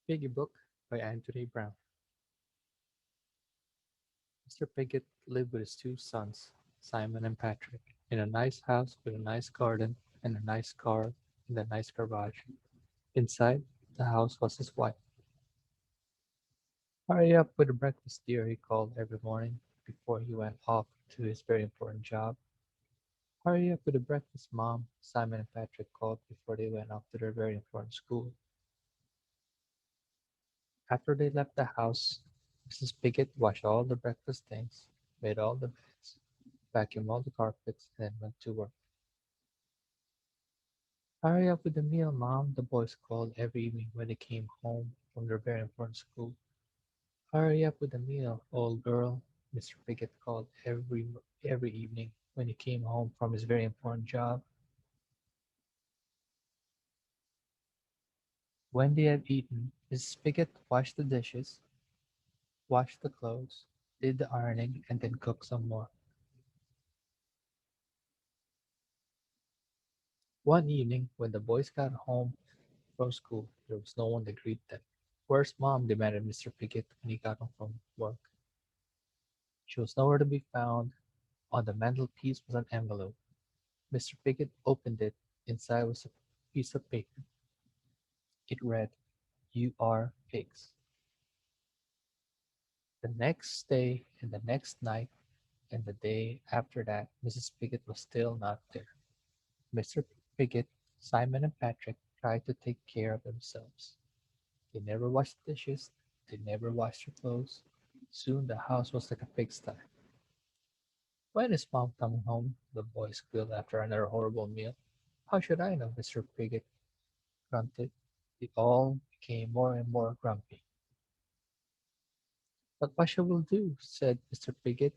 PiggyBook by Anthony Browne. Mr. Piggott lived with his two sons, Simon and Patrick, in a nice house with a nice garden and a nice car in a nice garage. Inside the house was his wife. Hurry up with the breakfast, dear, he called every morning before he went off to his very important job. Hurry up with the breakfast, Mom, Simon and Patrick called before they went off to their very important school. After they left the house, Mrs. Piggott washed all the breakfast things, made all the beds, vacuumed all the carpets, and then went to work. Hurry up with the meal, Mom, the boys called every evening when they came home from their very important school. Hurry up with the meal, old girl, Mr. Piggott called every evening when he came home from his very important job. When they had eaten, Mrs. Piggott washed the dishes, washed the clothes, did the ironing, and then cooked some more. One evening, when the boys got home from school, there was no one to greet them. "Where's Mom?" demanded Mr. Piggott when he got home from work. She was nowhere to be found. On the mantelpiece was an envelope. Mr. Piggott opened it. Inside was a piece of paper. It read, "You are pigs." The next day and the next night and the day after that, Mrs. Piggott was still not there. Mr. Piggott, Simon, and Patrick tried to take care of themselves. They never washed the dishes. They never washed their clothes. Soon the house was like a pigsty. "When is Mom coming home?" the boys squealed after another horrible meal. "How should I know?" Mr. Piggott grunted. They all became more and more grumpy. "But what shall we do?" said Mr. Piggott.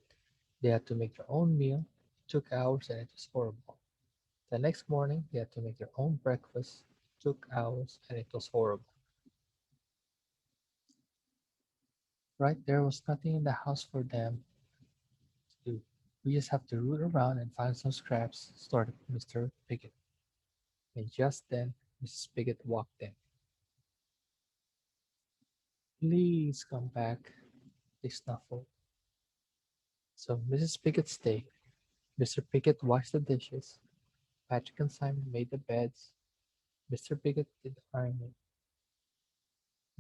They had to make their own meal. It took hours and it was horrible. The next morning they had to make their own breakfast. It took hours and it was horrible. Right, there was nothing in the house for them to do. "We just have to root around and find some scraps," started Mr. Piggott. And just then Mrs. Piggott walked in. "Please come back," they snuffled. So Mrs. Piggott stayed. Mr. Piggott washed the dishes. Patrick and Simon made the beds. Mr. Piggott did the ironing.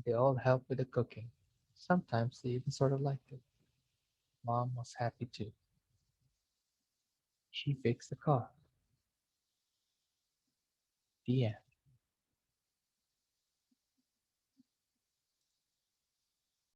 They all helped with the cooking. Sometimes they even sort of liked it. Mom was happy too. She fixed the car. The end.